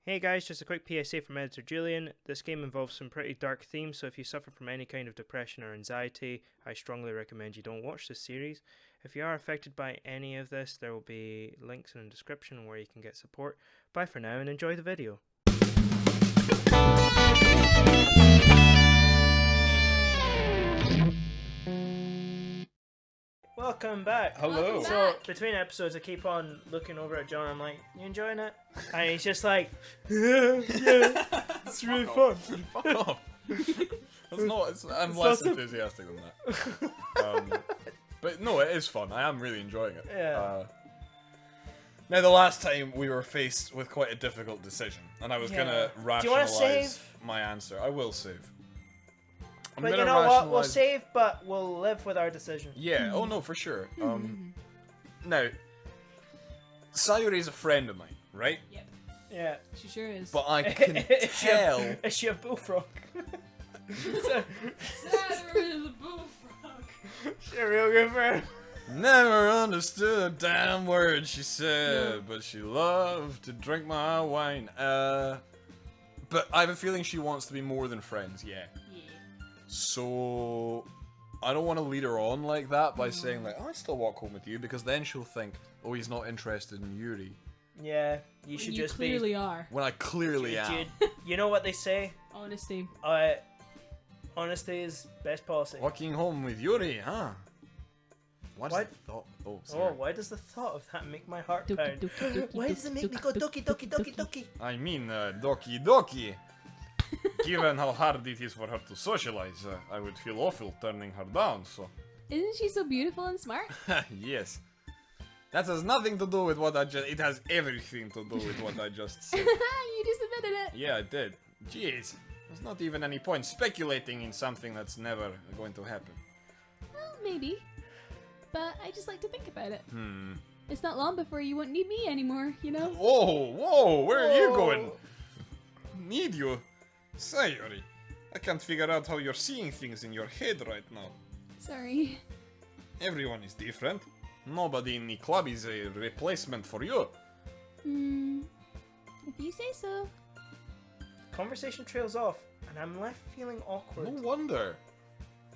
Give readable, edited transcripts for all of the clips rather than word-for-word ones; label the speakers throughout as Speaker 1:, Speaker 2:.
Speaker 1: Hey guys, just a quick PSA from editor Julian. This game involves some pretty dark themes, so if you suffer from any kind of depression or anxiety, I strongly recommend you don't watch this series. If you are affected by any of this, there will be links in the description where you can get support. Bye for now and enjoy the video. Welcome back.
Speaker 2: Hello.
Speaker 1: So, between episodes, I keep on looking over at John. I'm like, you enjoying it? And he's just like, yeah, it's really fun.
Speaker 2: Fuck off. That's not, I'm less enthusiastic than that. But no, it is fun. I am really enjoying it.
Speaker 1: Yeah.
Speaker 2: Now, the last time we were faced with quite a difficult decision, and I was gonna rationalize my answer. I will save.
Speaker 1: But you know what? We'll save, but we'll live with our decision.
Speaker 2: Yeah. Oh no, for sure. Now, Sayuri's a friend of mine, right?
Speaker 3: Yep.
Speaker 1: Yeah.
Speaker 3: She sure is.
Speaker 2: But I can tell.
Speaker 1: Is she a bullfrog?
Speaker 3: Sarah is a bullfrog.
Speaker 1: She's a real good friend.
Speaker 2: Never understood a damn word she said, but she loved to drink my wine. But I have a feeling she wants to be more than friends, yeah. So I don't want to lead her on like that by saying like, oh, I still walk home with you, because then she'll think, oh, he's not interested in Yuri.
Speaker 1: Yeah, you should just be.
Speaker 3: You clearly are.
Speaker 2: When I clearly am.
Speaker 1: You know what they say?
Speaker 3: Honesty.
Speaker 1: Honesty is best policy.
Speaker 2: Walking home with Yuri, huh? What's
Speaker 1: What?
Speaker 2: the thought? Oh, sorry.
Speaker 1: Oh, why does the thought of that make my heart
Speaker 3: Doki,
Speaker 1: pound?
Speaker 3: doki, doki,
Speaker 1: Why does it make me go doki doki doki doki?
Speaker 2: I mean, Doki Doki. Given how hard it is for her to socialize, I would feel awful turning her down, so...
Speaker 3: Isn't she so beautiful and smart?
Speaker 2: Yes. That has nothing to do with what I just... It has everything to do with what I just said.
Speaker 3: You just admitted it.
Speaker 2: Yeah, I did. Jeez. There's not even any point speculating in something that's never going to happen.
Speaker 3: Well, maybe. But I just like to think about it.
Speaker 2: Hmm.
Speaker 3: It's not long before you won't need me anymore, you know?
Speaker 2: Whoa, whoa, where are you going? Need you? Sayuri, I can't figure out how you're seeing things in your head right now.
Speaker 3: Sorry.
Speaker 2: Everyone is different. Nobody in the club is a replacement for you.
Speaker 3: If you say so.
Speaker 1: Conversation trails off, and I'm left feeling awkward.
Speaker 2: No wonder.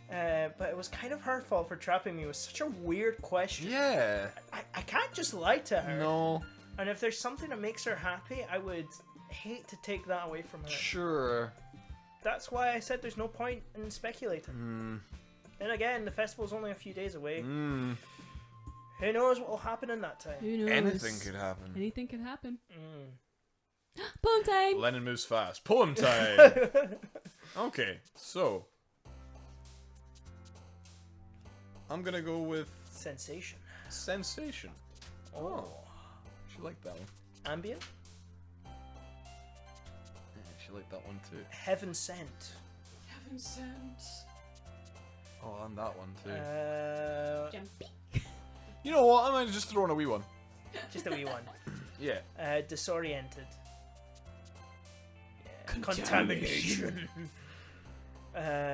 Speaker 1: But it was kind of her fault for trapping me with such a weird question.
Speaker 2: Yeah.
Speaker 1: I can't just lie to her.
Speaker 2: No.
Speaker 1: And if there's something that makes her happy, I would hate to take that away from her.
Speaker 2: Sure.
Speaker 1: That's why I said there's no point in speculating. And again, the festival's only a few days away. Who knows what will happen in that time?
Speaker 3: Who knows?
Speaker 2: Anything could happen.
Speaker 3: Anything could happen. Poem time!
Speaker 2: Lennon moves fast. Poem time! Okay, so... I'm gonna go with...
Speaker 1: Sensation.
Speaker 2: Sensation.
Speaker 1: Oh.
Speaker 2: She liked that one.
Speaker 1: Ambient?
Speaker 2: Yeah, she liked that one too.
Speaker 1: Heaven Sent.
Speaker 3: Heaven sent.
Speaker 2: Oh, and that one too.
Speaker 3: Jumpy.
Speaker 2: You know what? I might just throw in a wee one.
Speaker 1: Just a wee one.
Speaker 2: Yeah.
Speaker 1: Disoriented. Yeah.
Speaker 3: Contamination.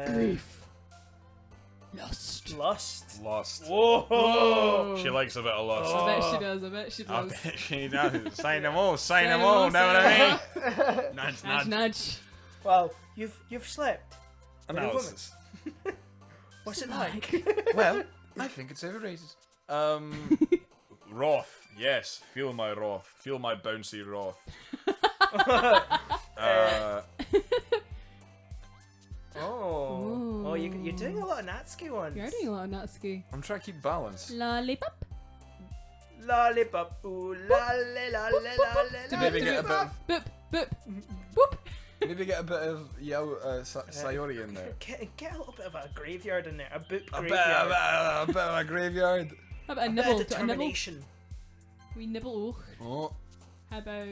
Speaker 3: Grief. Lust.
Speaker 1: Lust.
Speaker 2: Lost.
Speaker 1: Whoa!
Speaker 2: She likes a bit of lust.
Speaker 3: I bet she does, I bet she
Speaker 2: I
Speaker 3: does.
Speaker 2: bet she does. Sign them all, sign them all, know what I mean? Nudge,
Speaker 3: Nudge,
Speaker 2: nudge.
Speaker 3: nudge.
Speaker 1: Well, you've slept.
Speaker 2: Analysis.
Speaker 1: What's it like?
Speaker 2: Well, I think it's overrated. Wrath. Yes, feel my wrath. Feel my bouncy wrath.
Speaker 1: Oh, you're doing a lot of Natsuki ones.
Speaker 3: You're doing a lot of Natsuki.
Speaker 2: I'm trying to keep balance.
Speaker 3: Lollipop.
Speaker 1: Lollipop, ooh, lolly, lolly,
Speaker 2: To
Speaker 1: lolly.
Speaker 2: maybe get a bit of,
Speaker 3: Boop, boop, boop.
Speaker 2: maybe get a bit of Sayori in there.
Speaker 1: Get a little bit of a graveyard in there, a boop
Speaker 2: A bit
Speaker 1: graveyard.
Speaker 2: of a graveyard.
Speaker 3: How about a
Speaker 1: A bit
Speaker 3: nibble?
Speaker 1: of
Speaker 3: Got a nibble?
Speaker 1: determination.
Speaker 3: We nibble.
Speaker 2: Oh,
Speaker 3: How about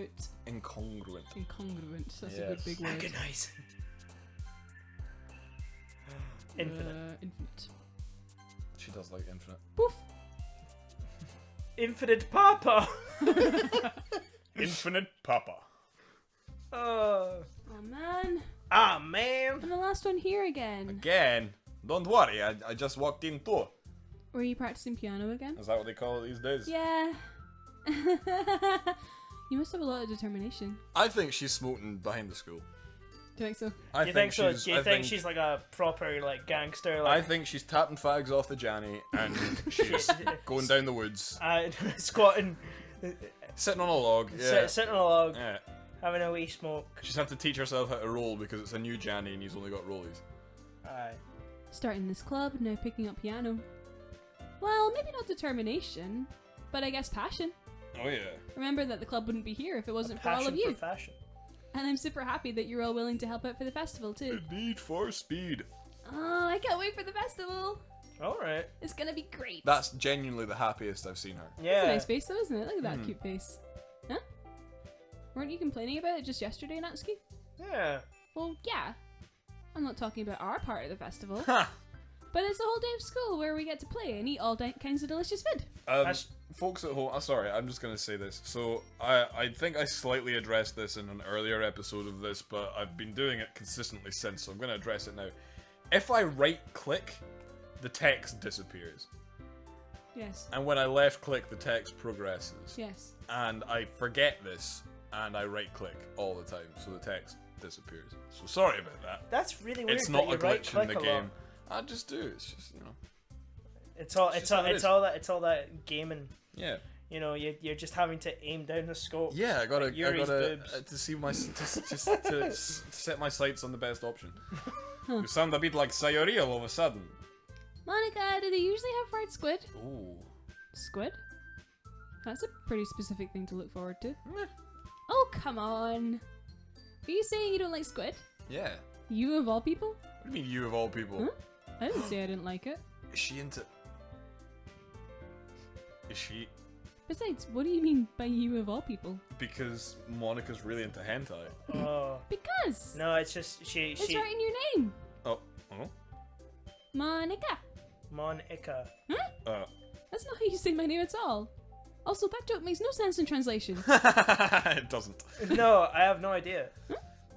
Speaker 2: incongruent.
Speaker 3: incongruent? That's a
Speaker 2: Yes.
Speaker 3: good big word.
Speaker 1: Agonizing. Infinite.
Speaker 3: Infinite.
Speaker 2: She does like infinite.
Speaker 3: Poof.
Speaker 1: Infinite Papa.
Speaker 2: Infinite Papa.
Speaker 1: Oh.
Speaker 3: Oh man.
Speaker 1: Ah, man.
Speaker 3: And the last one here again.
Speaker 2: Again? Don't worry, I just walked in too.
Speaker 3: Were you practicing piano again?
Speaker 2: Is that what they call it these days?
Speaker 3: Yeah. You must have a lot of determination.
Speaker 2: I think she's smoking behind the school.
Speaker 3: Do you think so?
Speaker 2: I
Speaker 1: Do you think so?
Speaker 2: she's-
Speaker 1: Do you
Speaker 2: I
Speaker 1: think she's like a proper like gangster?
Speaker 2: I
Speaker 1: Like
Speaker 2: think she's tapping fags off the Janny and she's going down the woods,
Speaker 1: squatting,
Speaker 2: sitting on a log. Yeah.
Speaker 1: sitting on a log,
Speaker 2: Yeah.
Speaker 1: having a wee smoke.
Speaker 2: She's had to teach herself how to roll because it's a new Janny and he's only got rollies.
Speaker 1: Aye.
Speaker 3: Starting this club, now picking up piano. Well, maybe not determination, but I guess passion.
Speaker 2: Oh yeah.
Speaker 3: Remember that the club wouldn't be here if it wasn't for all
Speaker 1: Passion
Speaker 3: of you.
Speaker 1: for fashion.
Speaker 3: And I'm super happy that you're all willing to help out for the festival too.
Speaker 2: Need for speed.
Speaker 3: Oh, I can't wait for the festival.
Speaker 1: All right.
Speaker 3: It's gonna be great.
Speaker 2: That's genuinely the happiest I've seen her.
Speaker 1: Yeah.
Speaker 3: That's a nice face though, isn't it? Look at that cute face. Huh? Weren't you complaining about it just yesterday, Natsuki?
Speaker 1: Yeah.
Speaker 3: Well, yeah. I'm not talking about our part of the festival.
Speaker 2: Ha!
Speaker 3: But it's a whole day of school where we get to play and eat all kinds of delicious food.
Speaker 1: That's-
Speaker 2: Folks at home, sorry, I'm just going to say this. So, I think I slightly addressed this in an earlier episode of this, but I've been doing it consistently since, so I'm going to address it now. If I right-click, the text disappears.
Speaker 3: Yes.
Speaker 2: And when I left-click, the text progresses.
Speaker 3: Yes.
Speaker 2: And I forget this, and I right-click all the time, so the text disappears. So sorry about that.
Speaker 1: That's really weird.
Speaker 2: It's not
Speaker 1: that
Speaker 2: a
Speaker 1: you
Speaker 2: glitch in the
Speaker 1: right-click a lot.
Speaker 2: game. I just do. It's just, you know.
Speaker 1: It's all
Speaker 2: just how it is.
Speaker 1: all that gaming.
Speaker 2: Yeah.
Speaker 1: You know, you're just having to aim down the scope.
Speaker 2: Yeah, I gotta
Speaker 1: Yuri's boobs.
Speaker 2: to see my to set my sights on the best option.
Speaker 3: Huh.
Speaker 2: You sound a bit like Sayori all of a sudden.
Speaker 3: Monica, do they usually have fried squid?
Speaker 2: Ooh.
Speaker 3: Squid? That's a pretty specific thing to look forward to.
Speaker 2: Meh.
Speaker 3: Oh, come on. Are you saying you don't like squid?
Speaker 2: Yeah.
Speaker 3: You of all people?
Speaker 2: What do you mean, you of all people?
Speaker 3: Huh? I didn't say I didn't like it.
Speaker 2: Is she into? Is she?
Speaker 3: Besides, what do you mean by you of all people?
Speaker 2: Because Monica's really into hentai.
Speaker 1: Oh.
Speaker 3: Because!
Speaker 1: No, it's just she.
Speaker 3: It's right in your name!
Speaker 2: Oh. Oh.
Speaker 3: Monica!
Speaker 1: Monica.
Speaker 3: That's not how you say my name at all. Also, that joke makes no sense in translation.
Speaker 2: It doesn't.
Speaker 1: No, I have no idea.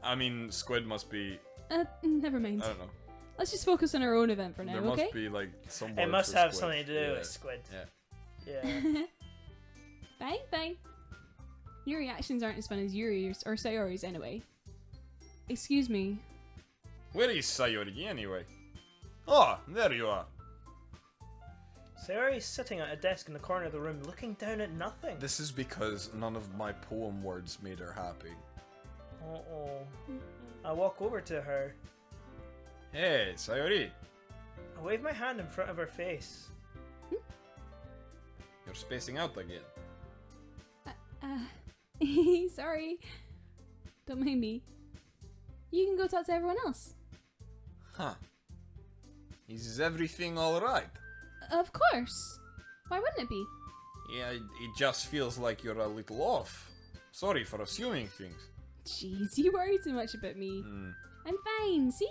Speaker 2: I mean, squid must be.
Speaker 3: Never mind.
Speaker 2: I don't know.
Speaker 3: Let's just focus on our own event for now,
Speaker 2: There
Speaker 3: okay?
Speaker 2: must be like some.
Speaker 1: It
Speaker 2: word
Speaker 1: must
Speaker 2: for
Speaker 1: have
Speaker 2: squid.
Speaker 1: something to do
Speaker 2: Yeah.
Speaker 1: with squid.
Speaker 2: Yeah.
Speaker 1: Yeah.
Speaker 3: Fine, fine. Your reactions aren't as fun as Yuri's or Sayori's anyway. Excuse me.
Speaker 2: Where is Sayori anyway? Oh, there you are.
Speaker 1: Sayori's sitting at a desk in the corner of the room, looking down at nothing.
Speaker 2: This is because none of my poem words made her happy.
Speaker 1: Oh. I walk over to her.
Speaker 2: Hey, Sayori.
Speaker 1: I wave my hand in front of her face.
Speaker 2: You're spacing out again.
Speaker 3: Sorry. Don't mind me. You can go talk to everyone else.
Speaker 2: Huh. Is everything alright?
Speaker 3: Of course. Why wouldn't it be?
Speaker 2: Yeah, it just feels like you're a little off. Sorry for assuming things.
Speaker 3: Jeez, you worry too much about me. I'm fine, see?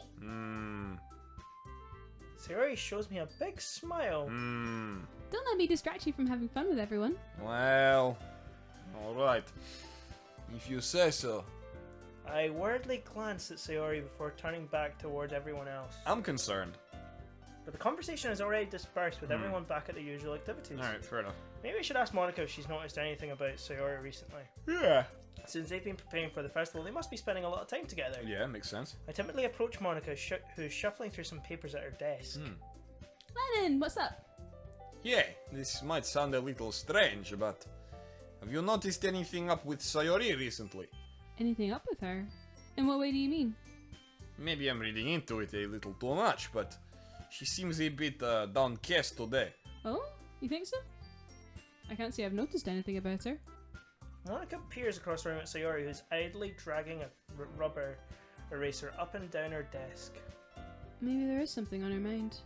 Speaker 1: Sayori shows me a big smile.
Speaker 3: Don't let me distract you from having fun with everyone.
Speaker 2: Well, alright. If you say so.
Speaker 1: I worriedly glance at Sayori before turning back toward everyone else.
Speaker 2: I'm concerned.
Speaker 1: But the conversation has already dispersed with everyone back at their usual activities.
Speaker 2: Alright, fair enough.
Speaker 1: Maybe I should ask Monica if she's noticed anything about Sayori recently.
Speaker 2: Yeah.
Speaker 1: Since they've been preparing for the festival, they must be spending a lot of time together.
Speaker 2: Yeah, makes sense.
Speaker 1: I timidly approach Monica, who's shuffling through some papers at her desk.
Speaker 3: Lennon, what's up?
Speaker 2: Yeah, this might sound a little strange, but have you noticed anything up with Sayori recently?
Speaker 3: Anything up with her? In what way do you mean?
Speaker 2: Maybe I'm reading into it a little too much, but she seems a bit downcast today.
Speaker 3: Oh? You think so? I can't say I've noticed anything about her.
Speaker 1: Monica peers across the room at Sayori, who's idly dragging a rubber eraser up and down her desk.
Speaker 3: Maybe there is something on her mind.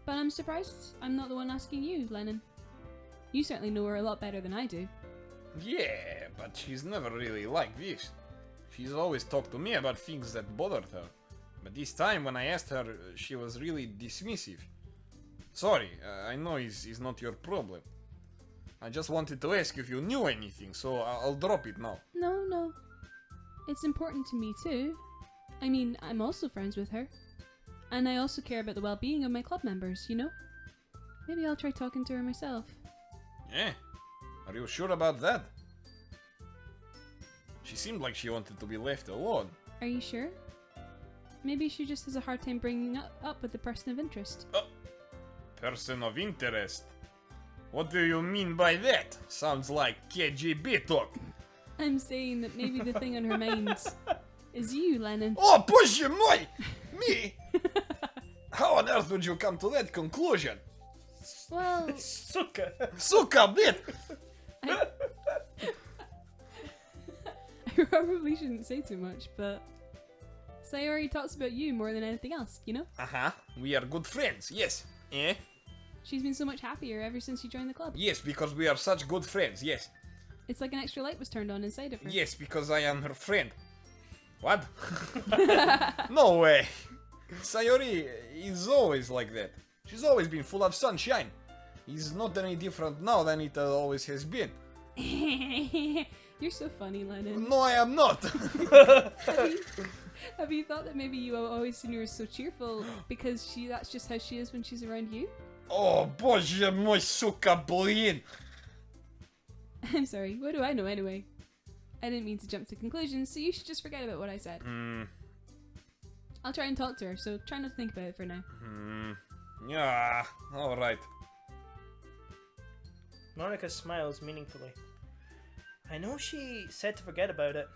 Speaker 3: But I'm surprised I'm not the one asking you, Lennon. You certainly know her a lot better than I do.
Speaker 2: Yeah, but she's never really like this. She's always talked to me about things that bothered her. But this time when I asked her, she was really dismissive. Sorry, I know it's not your problem. I just wanted to ask if you knew anything, so I'll drop it now.
Speaker 3: No. It's important to me too. I mean, I'm also friends with her. And I also care about the well-being of my club members, you know? Maybe I'll try talking to her myself.
Speaker 2: Yeah? Are you sure about that? She seemed like she wanted to be left alone.
Speaker 3: Are you sure? Maybe she just has a hard time bringing up with the person of interest.
Speaker 2: Person of interest? What do you mean by that? Sounds like KGB talk.
Speaker 3: I'm saying that maybe the thing on her mind is you, Lennon.
Speaker 2: Oh, боже мой! Me? How on earth would you come to that conclusion?
Speaker 3: Well,
Speaker 1: Suka!
Speaker 2: Сука, блин!
Speaker 3: I probably shouldn't say too much, but Sayori talks about you more than anything else, you know?
Speaker 2: Uh-huh. We are good friends, yes. Eh?
Speaker 3: She's been so much happier ever since you joined the club.
Speaker 2: Yes, because we are such good friends, yes.
Speaker 3: It's like an extra light was turned on inside of her.
Speaker 2: Yes, because I am her friend. What? No way. Sayori is always like that. She's always been full of sunshine. It's not any different now than it always has been.
Speaker 3: You're so funny, Lennon.
Speaker 2: No, I am not.
Speaker 3: Have you thought that maybe you have always seen her as so cheerful because that's just how she is when she's around you?
Speaker 2: Oh, боже мой, сука, блин.
Speaker 3: I'm sorry, what do I know anyway? I didn't mean to jump to conclusions, so you should just forget about what I said. I'll try and talk to her, so try not to think about it for now.
Speaker 2: Yeah, alright.
Speaker 1: Monica smiles meaningfully. I know she said to forget about it,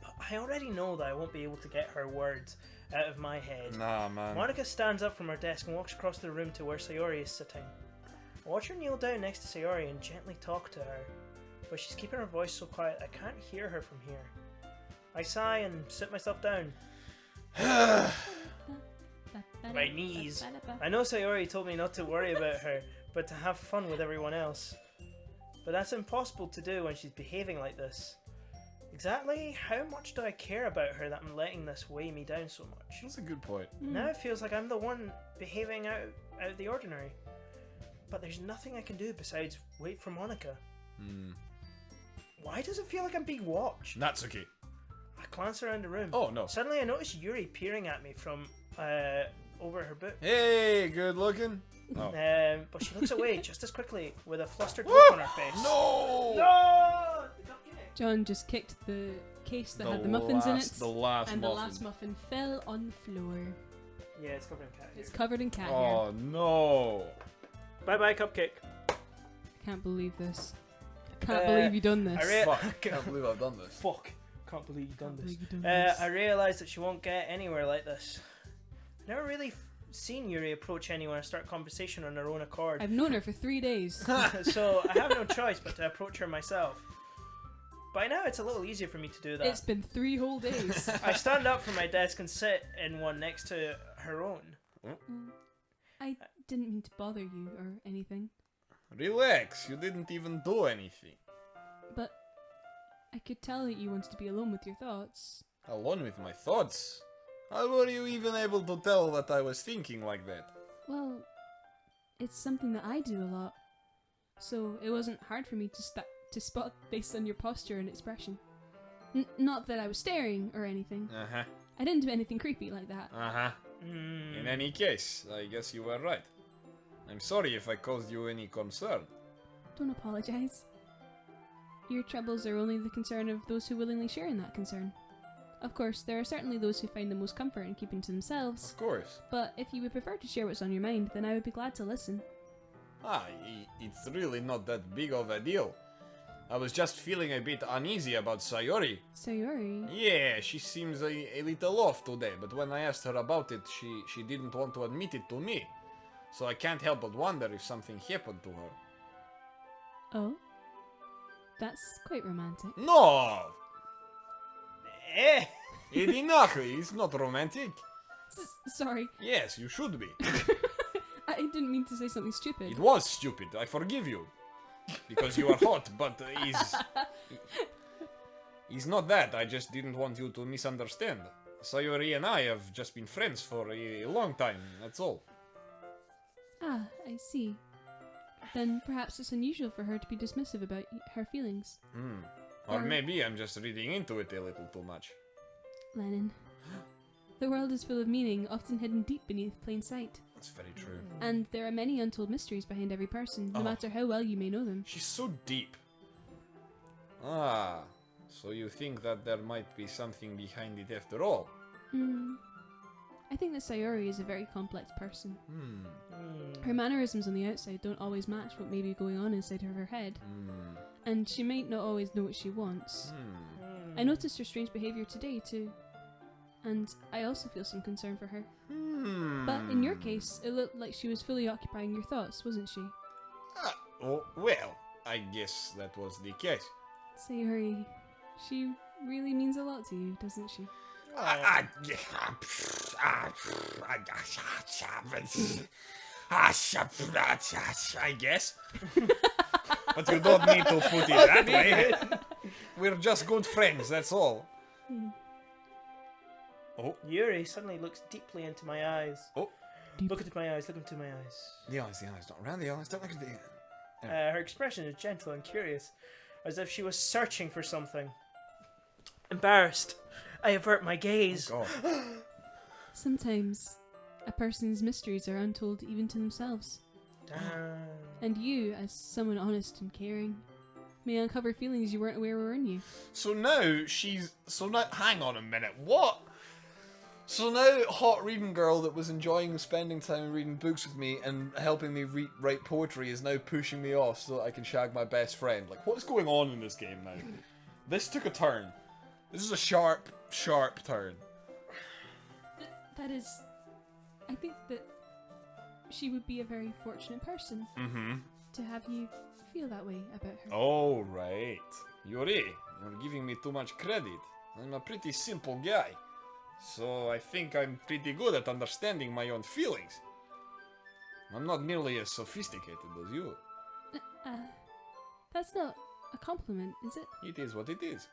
Speaker 1: but I already know that I won't be able to get her words out of my head.
Speaker 2: Nah, man.
Speaker 1: Monica stands up from her desk and walks across the room to where Sayori is sitting. I watch her kneel down next to Sayori and gently talk to her, but she's keeping her voice so quiet I can't hear her from here. I sigh and sit myself down. My knees. I know Sayori told me not to worry about her, but to have fun with everyone else. But that's impossible to do when she's behaving like this. Exactly how much do I care about her that I'm letting this weigh me down so much?
Speaker 2: That's a good point.
Speaker 1: Now it feels like I'm the one behaving out of the ordinary. But there's nothing I can do besides wait for Monica. Why does it feel like I'm being watched?
Speaker 2: That's okay.
Speaker 1: I glance around the room.
Speaker 2: Oh, no.
Speaker 1: Suddenly I notice Yuri peering at me from over her book.
Speaker 2: Hey, good looking. Oh.
Speaker 1: But she looks away just as quickly with a flustered look on her face.
Speaker 2: No!
Speaker 1: No! The cupcake!
Speaker 3: John just kicked the case that had the muffins in it,
Speaker 2: The last
Speaker 3: and
Speaker 2: muffin.
Speaker 3: the last muffin fell on the floor.
Speaker 1: Yeah, it's covered in cat hair.
Speaker 3: It's covered in cat hair.
Speaker 2: Oh, no.
Speaker 1: Bye bye, cupcake.
Speaker 3: I can't believe this. I can't believe you done this.
Speaker 2: Fuck, can't believe I've done this.
Speaker 1: Fuck. Can't believe you've done
Speaker 3: Can't
Speaker 1: this.
Speaker 3: believe you've done this.
Speaker 1: I realise that she won't get anywhere like this. I've never really seen Yuri approach anyone and start conversation on her own accord.
Speaker 3: I've known her for 3 days.
Speaker 1: So I have no choice but to approach her myself. By now it's a little easier for me to do that.
Speaker 3: It's been 3 whole days.
Speaker 1: I stand up from my desk and sit in one next to her own.
Speaker 3: I didn't mean to bother you or anything,
Speaker 2: Relax, you didn't even do anything.
Speaker 3: but I could tell that you wanted to be alone with your thoughts.
Speaker 2: Alone with my thoughts? How were you even able to tell that I was thinking like that?
Speaker 3: Well, it's something that I do a lot, so it wasn't hard for me to spot based on your posture and expression. Not that I was staring or anything.
Speaker 2: Uh-huh.
Speaker 3: I didn't do anything creepy like that.
Speaker 2: Uh-huh. In any case, I guess you were right. I'm sorry if I caused you any concern.
Speaker 3: Don't apologize. Your troubles are only the concern of those who willingly share in that concern. Of course, there are certainly those who find the most comfort in keeping to themselves,
Speaker 2: Of course.
Speaker 3: but if you would prefer to share what's on your mind, then I would be glad to listen.
Speaker 2: It's really not that big of a deal. I was just feeling a bit uneasy about Sayori.
Speaker 3: Sayori?
Speaker 2: Yeah, she seems a little off today, but when I asked her about it, she didn't want to admit it to me. So I can't help but wonder if something happened to her.
Speaker 3: Oh? That's quite romantic.
Speaker 2: No!
Speaker 1: Eh!
Speaker 2: Edinaki, it's not romantic.
Speaker 3: Sorry,
Speaker 2: Yes, you should be.
Speaker 3: I didn't mean to say something stupid.
Speaker 2: It was stupid, I forgive you. Because you are hot, but he's not that, I just didn't want you to misunderstand. Sayori and I have just been friends for a long time, that's all.
Speaker 3: Ah, I see. Then perhaps it's unusual for her to be dismissive about her feelings.
Speaker 2: Or maybe I'm just reading into it a little too much.
Speaker 3: Lennon. The world is full of meaning, often hidden deep beneath plain sight.
Speaker 2: That's very true.
Speaker 3: And there are many untold mysteries behind every person, no
Speaker 2: Oh.
Speaker 3: matter how well you may know them.
Speaker 2: She's so deep. Ah, So you think that there might be something behind it after all?
Speaker 3: I think that Sayori is a very complex person.
Speaker 2: Hmm.
Speaker 3: Her mannerisms on the outside don't always match what may be going on inside of her head.
Speaker 2: Hmm.
Speaker 3: And she might not always know what she wants.
Speaker 2: Hmm.
Speaker 3: I noticed her strange behaviour today too. And I also feel some concern for her.
Speaker 2: Hmm.
Speaker 3: But in your case, it looked like she was fully occupying your thoughts, wasn't she?
Speaker 2: Oh, well, I guess that was the case.
Speaker 3: Sayori, she really means a lot to you, doesn't she?
Speaker 2: I guess. But you don't need to put it that way. We're just good friends, that's all. Oh,
Speaker 1: Yuri suddenly looks deeply into my eyes.
Speaker 2: oh.
Speaker 1: Look into my eyes, look into my eyes.
Speaker 2: The eyes, not around the eyes, don't look at the...
Speaker 1: Her expression is gentle and curious, as if she was searching for something. Embarrassed, I avert my gaze.
Speaker 2: Oh, God.
Speaker 3: Sometimes a person's mysteries are untold even to themselves.
Speaker 1: Damn.
Speaker 3: And you, as someone honest and caring, may uncover feelings you weren't aware were in you.
Speaker 2: So now hang on a minute, what? So now hot reading girl that was enjoying spending time reading books with me and helping me write poetry is now pushing me off so that I can shag my best friend. Like, what's going on in this game now? This took a turn. This is a sharp, sharp turn.
Speaker 3: That is... I think that she would be a very fortunate person to have you feel that way about her.
Speaker 2: Oh, right. Yuri, you're giving me too much credit. I'm a pretty simple guy. So I think I'm pretty good at understanding my own feelings. I'm not nearly as sophisticated as you.
Speaker 3: That's not a compliment, is it?
Speaker 2: It is what it is.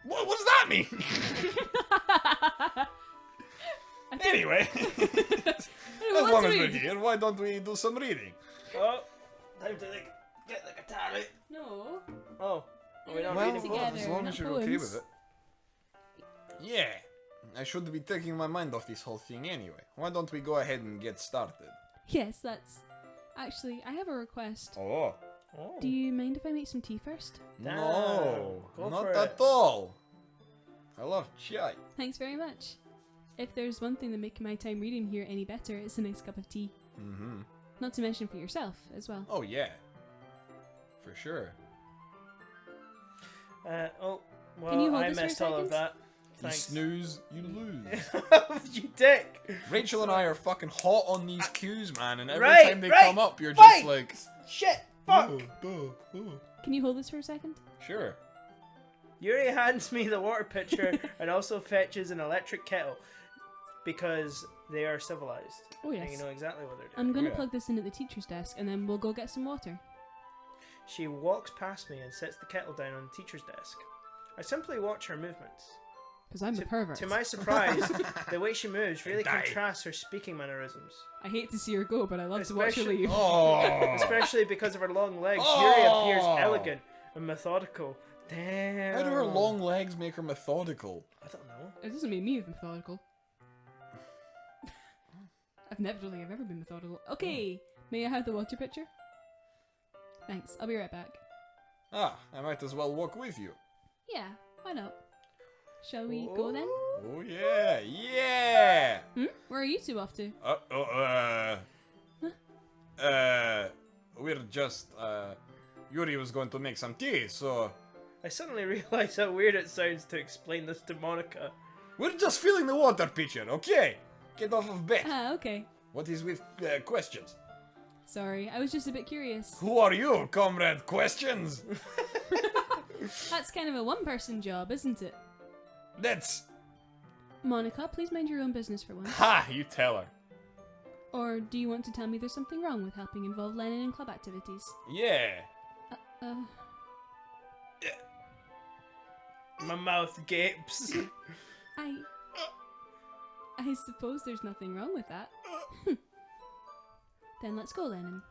Speaker 2: What does that mean? Anyway, as long as we're here, why don't we do some reading?
Speaker 1: Oh, time to get the guitar out.
Speaker 3: No.
Speaker 1: Oh, are we not
Speaker 3: Well,
Speaker 1: reading
Speaker 3: together.
Speaker 2: as long
Speaker 3: not
Speaker 2: as you're okay
Speaker 3: poems.
Speaker 2: with it. Yeah, I should be taking my mind off this whole thing anyway. Why don't we go ahead and get started?
Speaker 3: Yes, that's... Actually, I have a request.
Speaker 2: Oh.
Speaker 1: Oh.
Speaker 3: Do you mind if I make some tea first?
Speaker 2: No,
Speaker 1: Go
Speaker 2: not
Speaker 1: for
Speaker 2: at
Speaker 1: it.
Speaker 2: all. I love chai.
Speaker 3: Thanks very much. If there's one thing that makes my time reading here any better, it's a nice cup of tea.
Speaker 2: Mm-hmm.
Speaker 3: Not to mention for yourself as well.
Speaker 2: Oh yeah, for sure.
Speaker 1: Oh, well,
Speaker 3: Can you hold
Speaker 1: I
Speaker 3: this for a
Speaker 1: missed all of
Speaker 3: second?
Speaker 1: that.
Speaker 2: You
Speaker 1: Thanks.
Speaker 2: snooze, you lose.
Speaker 1: You dick.
Speaker 2: Rachel and I are fucking hot on these cues, man, and every
Speaker 1: Right,
Speaker 2: time they
Speaker 1: right,
Speaker 2: come up, you're
Speaker 1: right.
Speaker 2: just like,
Speaker 1: Shit. Fuck.
Speaker 3: Can you hold this for a second?
Speaker 2: Sure.
Speaker 1: Yuri hands me the water pitcher and also fetches an electric kettle because they are civilized.
Speaker 3: Oh
Speaker 1: And
Speaker 3: yes.
Speaker 1: you know exactly what they're doing.
Speaker 3: I'm gonna
Speaker 2: Yeah.
Speaker 3: plug this in at the teacher's desk and then we'll go get some water.
Speaker 1: She walks past me and sets the kettle down on the teacher's desk. I simply watch her movements.
Speaker 3: Because I'm a pervert.
Speaker 1: To my surprise, the way she moves really
Speaker 2: Die.
Speaker 1: contrasts her speaking mannerisms.
Speaker 3: I hate to see her go, but I love to watch her
Speaker 1: Especially-
Speaker 3: leave.
Speaker 2: Oh.
Speaker 1: Especially because of her long legs,
Speaker 2: Oh.
Speaker 1: Yuri appears elegant and methodical. Damn.
Speaker 2: How do her long legs make her methodical?
Speaker 1: I don't know.
Speaker 3: It doesn't make me methodical. I've never been methodical. Okay, may I have the water pitcher? Thanks, I'll be right back.
Speaker 2: Ah, I might as well walk with you.
Speaker 3: Yeah, why not? Shall we go then?
Speaker 2: Oh yeah, yeah.
Speaker 3: Where are you two off to?
Speaker 2: We're just Yuri was going to make some tea, so
Speaker 1: I suddenly realize how weird it sounds to explain this to Monica.
Speaker 2: we're just filling the water pitcher, okay? Get off of bed.
Speaker 3: Ah, okay.
Speaker 2: What is with questions?
Speaker 3: Sorry, I was just a bit curious.
Speaker 2: Who are you, comrade? Questions?
Speaker 3: That's kind of a one-person job, isn't it?
Speaker 2: That's...
Speaker 3: Monica, please mind your own business for once.
Speaker 2: Ha! You tell her.
Speaker 3: Or do you want to tell me there's something wrong with helping involve Lennon in club activities?
Speaker 2: Yeah.
Speaker 1: My mouth gapes.
Speaker 3: I suppose there's nothing wrong with that. Then let's go, Lennon.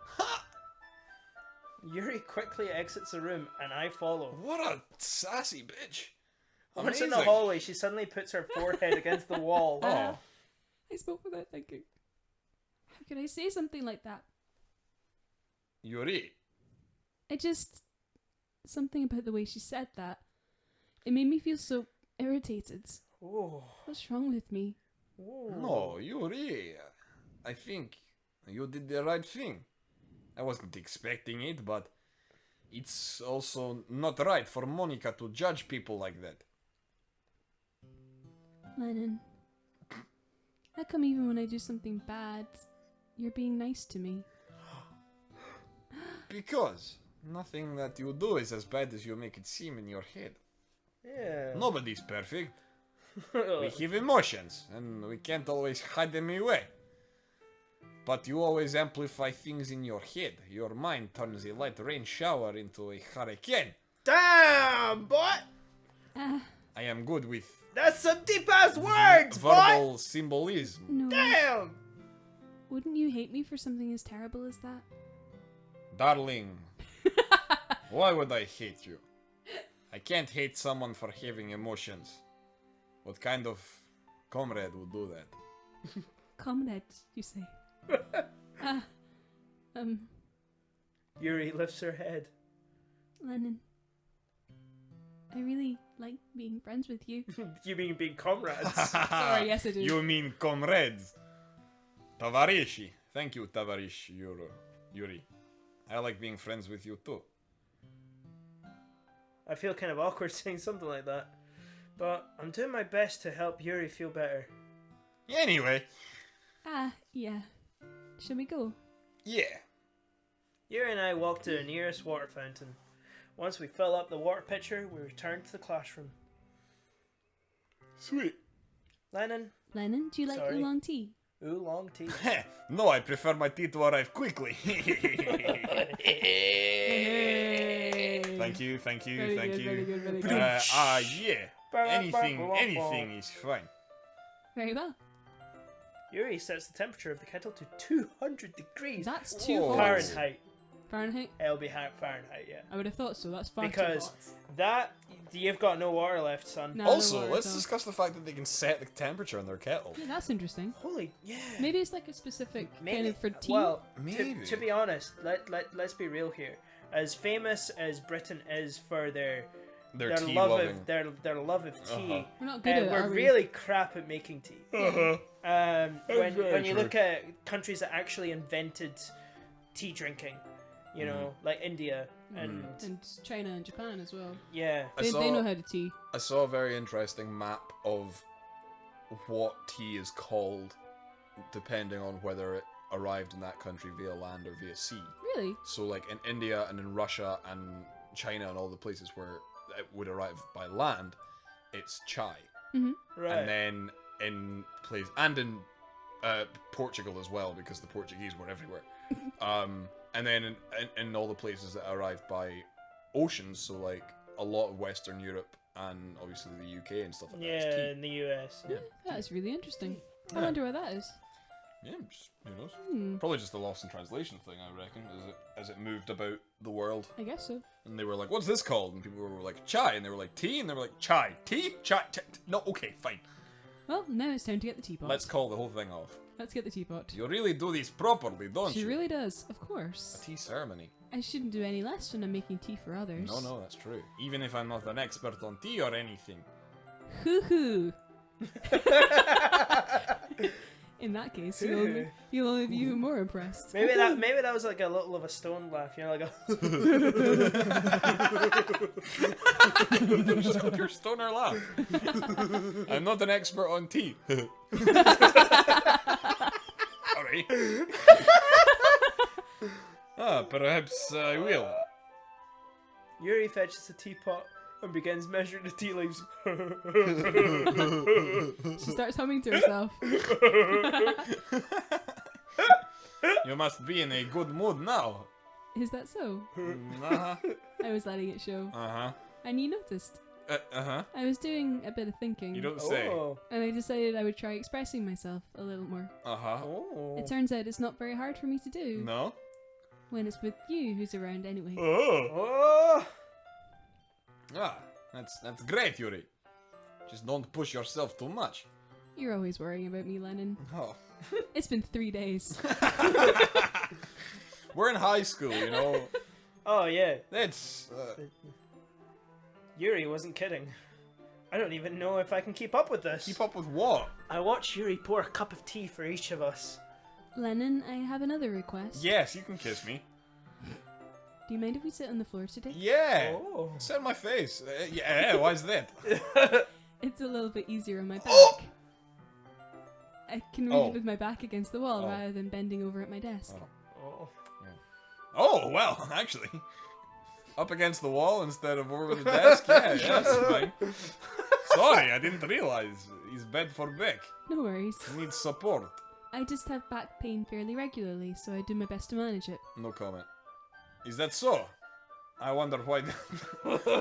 Speaker 1: Yuri quickly exits the room and I follow.
Speaker 2: What a sassy bitch.
Speaker 1: Once in the
Speaker 2: Amazing.
Speaker 1: hallway, she suddenly puts her forehead against the wall.
Speaker 2: Oh.
Speaker 3: I spoke without thinking. How could I say something like that?
Speaker 2: Yuri.
Speaker 3: Something about the way she said that It made me feel so irritated.
Speaker 1: Oh.
Speaker 3: What's wrong with me?
Speaker 2: No, Yuri. I think you did the right thing. I wasn't expecting it, but it's also not right for Monica to judge people like that.
Speaker 3: Lennon, how come even when I do something bad, you're being nice to me?
Speaker 2: Because nothing that you do is as bad as you make it seem in your head.
Speaker 1: Yeah.
Speaker 2: Nobody's perfect. We have emotions, and we can't always hide them away. But you always amplify things in your head. Your mind turns a light rain shower into a hurricane.
Speaker 1: Damn, boy!
Speaker 2: I am good with
Speaker 1: That's some deep ass words, boy!
Speaker 2: verbal symbolism.
Speaker 3: No.
Speaker 1: Damn!
Speaker 3: Wouldn't you hate me for something as terrible as that?
Speaker 2: Darling, why would I hate you? I can't hate someone for having emotions. What kind of comrade would do that?
Speaker 3: Comrade, you say?
Speaker 1: Yuri lifts her head.
Speaker 3: Lennon, I really like being friends with you.
Speaker 1: You mean being comrades?
Speaker 3: Sorry, yes I do.
Speaker 2: You mean comrades? Tavarishi. Thank you, Tavarish Yuri. I like being friends with you too.
Speaker 1: I feel kind of awkward saying something like that. But I'm doing my best to help Yuri feel better.
Speaker 2: Anyway,
Speaker 3: Yeah. Shall we go?
Speaker 2: yeah.
Speaker 1: Yuri and I walk to the nearest water fountain. Once we fill up the water pitcher, we return to the classroom.
Speaker 2: Sweet.
Speaker 1: Lennon,
Speaker 3: Lennon, do you like
Speaker 1: Sorry.
Speaker 3: oolong tea?
Speaker 1: oolong tea.
Speaker 2: No, I prefer my tea to arrive quickly. Thank you.
Speaker 3: Very good, very good.
Speaker 2: Yeah. Anything is fine.
Speaker 3: Very well.
Speaker 1: Yuri sets the temperature of the kettle to 200 degrees.
Speaker 3: That's too
Speaker 2: Whoa.
Speaker 3: hot.
Speaker 1: Fahrenheit.
Speaker 3: Fahrenheit?
Speaker 1: It'll be Fahrenheit, yeah.
Speaker 3: I would have thought so. That's far
Speaker 1: Because
Speaker 3: too
Speaker 1: that, you've got no water left, son.
Speaker 3: hot. No,
Speaker 2: Also,
Speaker 3: no worries,
Speaker 2: let's
Speaker 3: no.
Speaker 2: discuss the fact that they can set the temperature in their kettle.
Speaker 3: Yeah, that's interesting.
Speaker 1: Holy, yeah.
Speaker 3: Maybe it's like a specific kind
Speaker 1: Maybe-
Speaker 3: of for tea.
Speaker 1: Well,
Speaker 2: Maybe.
Speaker 1: to be honest, let's be real here. As famous as Britain is for their
Speaker 2: Tea
Speaker 1: love
Speaker 2: loving.
Speaker 1: of their love of tea,
Speaker 3: We're not good at it,
Speaker 1: we're
Speaker 3: are we?
Speaker 1: really crap at making tea. When
Speaker 2: very
Speaker 1: you
Speaker 2: true.
Speaker 1: look at countries that actually invented tea drinking, you know, like India and
Speaker 3: And China and Japan as well.
Speaker 1: yeah,
Speaker 3: They know how to tea.
Speaker 2: I saw a very interesting map of what tea is called, depending on whether it arrived in that country via land or via sea.
Speaker 3: Really?
Speaker 2: So, like in India and in Russia and China and all the places where it would arrive by land, it's chai.
Speaker 1: right.
Speaker 2: And then in in Portugal as well, because the Portuguese were everywhere. And then in all the places that arrived by oceans, so like a lot of Western Europe and obviously the UK and stuff like that.
Speaker 1: Yeah,
Speaker 2: It's tea.
Speaker 1: in the US.
Speaker 2: Yeah.
Speaker 3: That is really interesting. I
Speaker 2: Yeah.
Speaker 3: wonder what that is.
Speaker 2: Yeah, just, who knows?
Speaker 3: Hmm.
Speaker 2: Probably just a lost in translation thing, I reckon, as it moved about the world.
Speaker 3: I guess so.
Speaker 2: And they were like, "What's this called?" And people were like, "Chai," and they were like, "Tea," and they were like, "Chai, tea, chai." No, okay, fine.
Speaker 3: Well, now it's time to get the teapot.
Speaker 2: Let's call the whole thing off.
Speaker 3: Let's get the teapot.
Speaker 2: You really do this properly, don't
Speaker 3: She
Speaker 2: you?
Speaker 3: really does, of course.
Speaker 2: A tea ceremony.
Speaker 3: I shouldn't do any less when I'm making tea for others.
Speaker 2: No, that's true. Even if I'm not an expert on tea or anything.
Speaker 3: Hoo hoo. In that case, you'll only be even more impressed.
Speaker 1: Maybe that was like a little of a stone laugh, you know, like a
Speaker 2: Your stoner laugh. I'm not an expert on tea. Sorry. Perhaps I will.
Speaker 1: Yuri fetches the teapot and begins measuring the tea leaves.
Speaker 3: She starts humming to herself.
Speaker 2: You must be in a good mood now.
Speaker 3: Is that so?
Speaker 2: Uh-huh.
Speaker 3: I was letting it show.
Speaker 2: Uh-huh.
Speaker 3: And you noticed.
Speaker 2: Uh-huh.
Speaker 3: I was doing a bit of thinking.
Speaker 2: You don't say.
Speaker 1: Oh.
Speaker 3: And I decided I would try expressing myself a little more.
Speaker 2: Uh-huh.
Speaker 1: Oh.
Speaker 3: It turns out it's not very hard for me to do
Speaker 2: No?
Speaker 3: when it's with you who's around anyway.
Speaker 2: Oh.
Speaker 1: Oh.
Speaker 2: Ah, that's great, Yuri. Just don't push yourself too much.
Speaker 3: You're always worrying about me, Lennon.
Speaker 2: Oh.
Speaker 3: It's been 3 days.
Speaker 2: We're in high school, you know.
Speaker 1: Oh yeah.
Speaker 2: That's
Speaker 1: Yuri wasn't kidding. I don't even know if I can keep up with this.
Speaker 2: Keep up with what?
Speaker 1: I watch Yuri pour a cup of tea for each of us.
Speaker 3: Lennon, I have another request.
Speaker 2: Yes, you can kiss me.
Speaker 3: Do you mind if we sit on the floor today?
Speaker 2: Yeah.
Speaker 1: Oh.
Speaker 2: Sit on my face. Yeah, why is that?
Speaker 3: It's a little bit easier on my back.
Speaker 2: Oh!
Speaker 3: I can read it with my back against the wall rather than bending over at my desk.
Speaker 1: Oh.
Speaker 2: Oh, well, actually. Up against the wall instead of over the desk? Yeah, that's fine. Sorry, I didn't realize. He's bed for back.
Speaker 3: No worries.
Speaker 2: He needs support.
Speaker 3: I just have back pain fairly regularly, so I do my best to manage it.
Speaker 2: No comment. Is that so? I wonder why.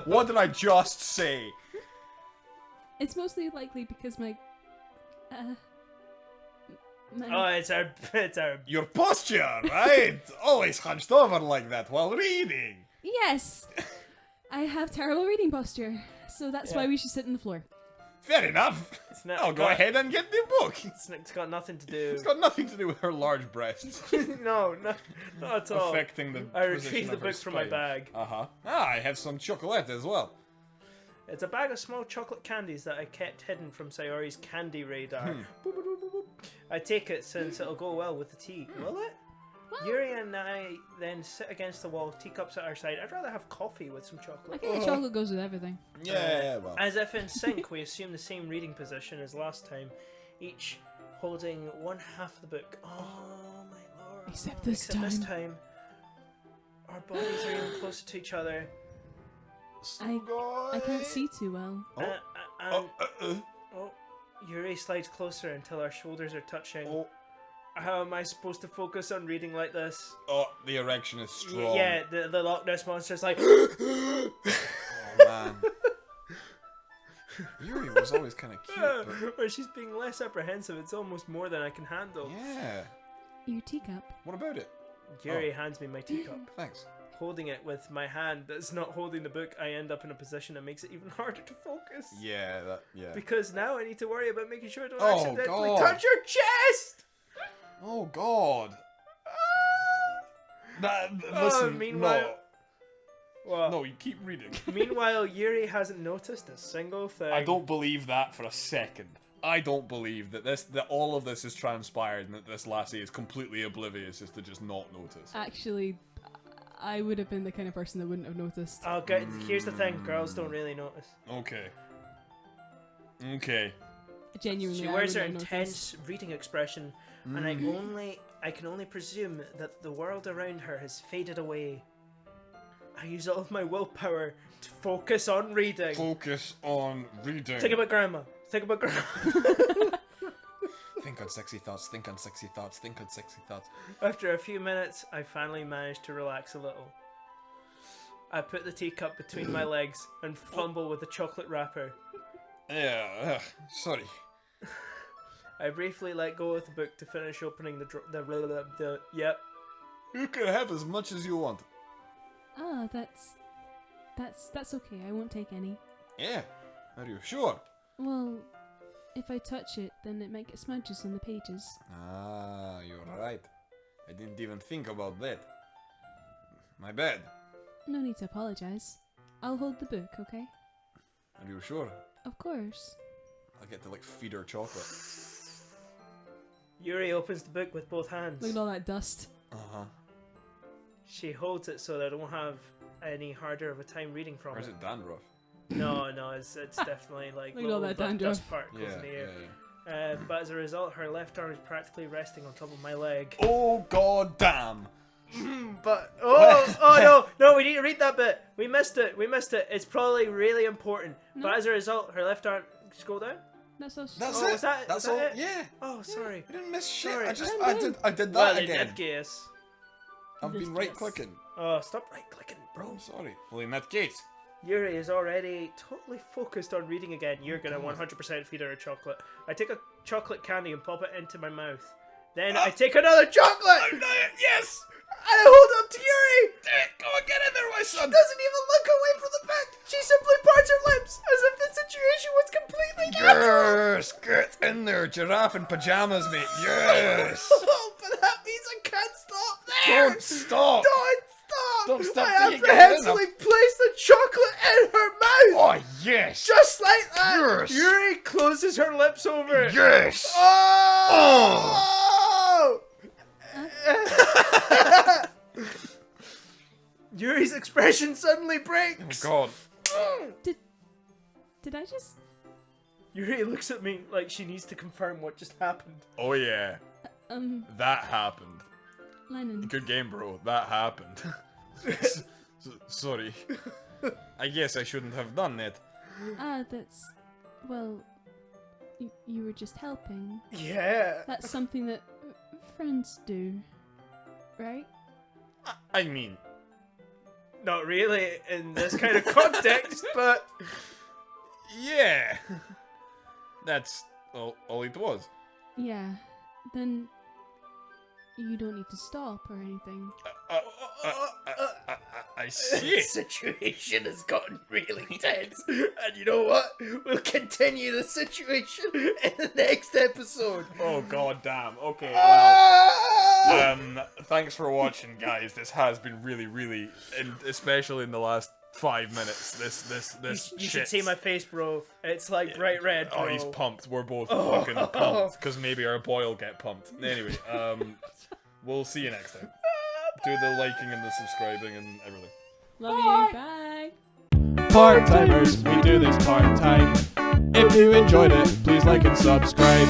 Speaker 2: What did I just say?
Speaker 3: It's mostly likely because my...
Speaker 1: Oh, it's our
Speaker 2: Your posture, right? Always hunched over like that while reading.
Speaker 3: Yes! I have terrible reading posture, so that's why we should sit on the floor.
Speaker 2: Fair enough. I'll go ahead and get the book.
Speaker 1: It's got nothing to do.
Speaker 2: It's got nothing to do with her large breasts.
Speaker 1: No, not at all.
Speaker 2: Affecting the
Speaker 1: I
Speaker 2: position
Speaker 1: retrieved the
Speaker 2: of her
Speaker 1: book from my
Speaker 2: spine.
Speaker 1: bag.
Speaker 2: Uh-huh. Ah, I have some chocolate as well.
Speaker 1: It's a bag of small chocolate candies that I kept hidden from Sayori's candy radar. Boop, boop, boop, boop, boop. I take it since it'll go well with the tea. Will it? Yuri and I then sit against the wall, teacups at our side. I'd rather have coffee with some
Speaker 3: I
Speaker 1: chocolate.
Speaker 3: think the chocolate goes with everything.
Speaker 2: Yeah, well.
Speaker 1: As if in sync, we assume the same reading position as last time, each holding one half of the book. Oh my lord.
Speaker 3: Except this
Speaker 1: time, our bodies are even closer to each other.
Speaker 3: I can't see too well.
Speaker 1: Yuri slides closer until our shoulders are touching. How am I supposed to focus on reading like this?
Speaker 2: Oh, the erection is strong.
Speaker 1: Yeah, the Loch Ness Monster's like...
Speaker 2: Oh, man. Yuri was always kind of cute,
Speaker 1: Or she's being less apprehensive. It's almost more than I can handle.
Speaker 2: Yeah.
Speaker 3: Your teacup.
Speaker 2: What about it?
Speaker 1: Yuri hands me my teacup.
Speaker 2: Thanks.
Speaker 1: Holding it with my hand that's not holding the book, I end up in a position that makes it even harder to focus.
Speaker 2: Yeah,
Speaker 1: Because now I need to worry about making sure I don't
Speaker 2: Oh,
Speaker 1: accidentally
Speaker 2: God.
Speaker 1: touch your chest!
Speaker 2: Oh, God. Listen,
Speaker 1: meanwhile... What?
Speaker 2: No, you keep reading.
Speaker 1: Meanwhile, Yuri hasn't noticed a single thing.
Speaker 2: I don't believe that for a second. I don't believe that all of this is transpired and that this lassie is completely oblivious as to just not notice.
Speaker 3: Actually, I would have been the kind of person that wouldn't have noticed.
Speaker 1: Okay, here's the thing. Girls don't really notice.
Speaker 2: Okay. Okay.
Speaker 3: Genuinely,
Speaker 1: She
Speaker 3: I
Speaker 1: wears her
Speaker 3: wouldn't have noticed.
Speaker 1: intense reading expression, and I can only presume that the world around her has faded away. I use all of my willpower to focus on reading.
Speaker 2: Focus on reading.
Speaker 1: Think about grandma. Think about grandma.
Speaker 2: Think on sexy thoughts, think on sexy thoughts, think on sexy thoughts.
Speaker 1: After a few minutes, I finally managed to relax a little. I put the teacup between my legs and fumble with the chocolate wrapper.
Speaker 2: Yeah, sorry.
Speaker 1: I briefly let go of the book to finish opening the yep.
Speaker 2: You can have as much as you want.
Speaker 3: Ah, that's okay. I won't take any.
Speaker 2: Yeah, are you sure?
Speaker 3: Well, if I touch it, then it might get smudges on the pages.
Speaker 2: Ah, you're right. I didn't even think about that. My bad.
Speaker 3: No need to apologize. I'll hold the book, okay?
Speaker 2: Are you sure?
Speaker 3: Of course.
Speaker 2: I'll get to like feed her chocolate.
Speaker 1: Yuri opens the book with both hands.
Speaker 3: Look at all that dust.
Speaker 2: Uh-huh.
Speaker 1: She holds it so that I don't have any harder of a time reading from
Speaker 2: Or is it dandruff?
Speaker 1: No, it's definitely like
Speaker 3: Look at all that dandruff.
Speaker 1: dust particles in the air.
Speaker 2: Yeah.
Speaker 1: But as a result, her left arm is practically resting on top of my leg.
Speaker 2: Oh, god damn!
Speaker 1: But no, we need to read that bit. We missed it. It's probably really important.
Speaker 3: No.
Speaker 1: But as a result, her left arm. Scroll down.
Speaker 3: That's all.
Speaker 2: That's
Speaker 1: Oh,
Speaker 2: it.
Speaker 1: was that-
Speaker 2: That's
Speaker 1: was
Speaker 2: all.
Speaker 1: that it?
Speaker 2: Yeah.
Speaker 1: Oh, sorry.
Speaker 2: I didn't miss shit.
Speaker 1: Sorry.
Speaker 2: I did that
Speaker 1: Well, in
Speaker 2: again.
Speaker 1: that case.
Speaker 2: I've been
Speaker 3: This
Speaker 2: right
Speaker 3: case.
Speaker 2: clicking.
Speaker 1: Oh, stop right clicking, bro.
Speaker 2: I'm sorry. Well, in that case.
Speaker 1: Yuri is already totally focused on reading again. You're gonna 100% feed her a chocolate. I take a chocolate candy and pop it into my mouth. Then I take another chocolate!
Speaker 2: I'm not, yes!
Speaker 1: I hold up to Yuri!
Speaker 2: Go on, get in there, my son!
Speaker 1: She doesn't even look away from the back! She simply parts her lips as if the situation was completely natural!
Speaker 2: Yes! Get in there, giraffe in pajamas, mate. Yes!
Speaker 1: Oh, but that means I can't stop there!
Speaker 2: Don't stop!
Speaker 1: Don't stop!
Speaker 2: Don't stop
Speaker 1: I
Speaker 2: till you get
Speaker 1: apprehensively placed the chocolate in her mouth!
Speaker 2: Oh, Yes!
Speaker 1: Just like that!
Speaker 2: Yes!
Speaker 1: Yuri closes her lips over it.
Speaker 2: Yes!
Speaker 1: Oh! Yuri's expression suddenly breaks.
Speaker 2: Oh god.
Speaker 3: Did I just...
Speaker 1: Yuri looks at me like she needs to confirm what just happened.
Speaker 2: Oh yeah. That happened.
Speaker 3: Lennon.
Speaker 2: Good game, bro. That happened. Sorry. I guess I shouldn't have done that.
Speaker 3: That's... Well... You were just helping.
Speaker 1: Yeah.
Speaker 3: That's something that friends do. Right?
Speaker 2: I mean...
Speaker 1: Not really in this kind of context, but...
Speaker 2: Yeah. That's all it was.
Speaker 3: Yeah. Then... You don't need to stop or anything.
Speaker 2: I see.
Speaker 1: The situation has gotten really tense, and you know what? We'll continue the situation in the next episode.
Speaker 2: Oh god damn. Okay, well, thanks for watching, guys. This has been really, and especially in the last 5 minutes. This
Speaker 1: You should see my face, bro. It's like bright red, bro.
Speaker 2: Oh, he's pumped. We're both fucking pumped because maybe our boy will get pumped. Anyway, we'll see you next time. Do the liking and the subscribing and everything.
Speaker 3: Love you. Bye.
Speaker 4: Part-timers, we do this part-time. If you enjoyed it, please like and subscribe.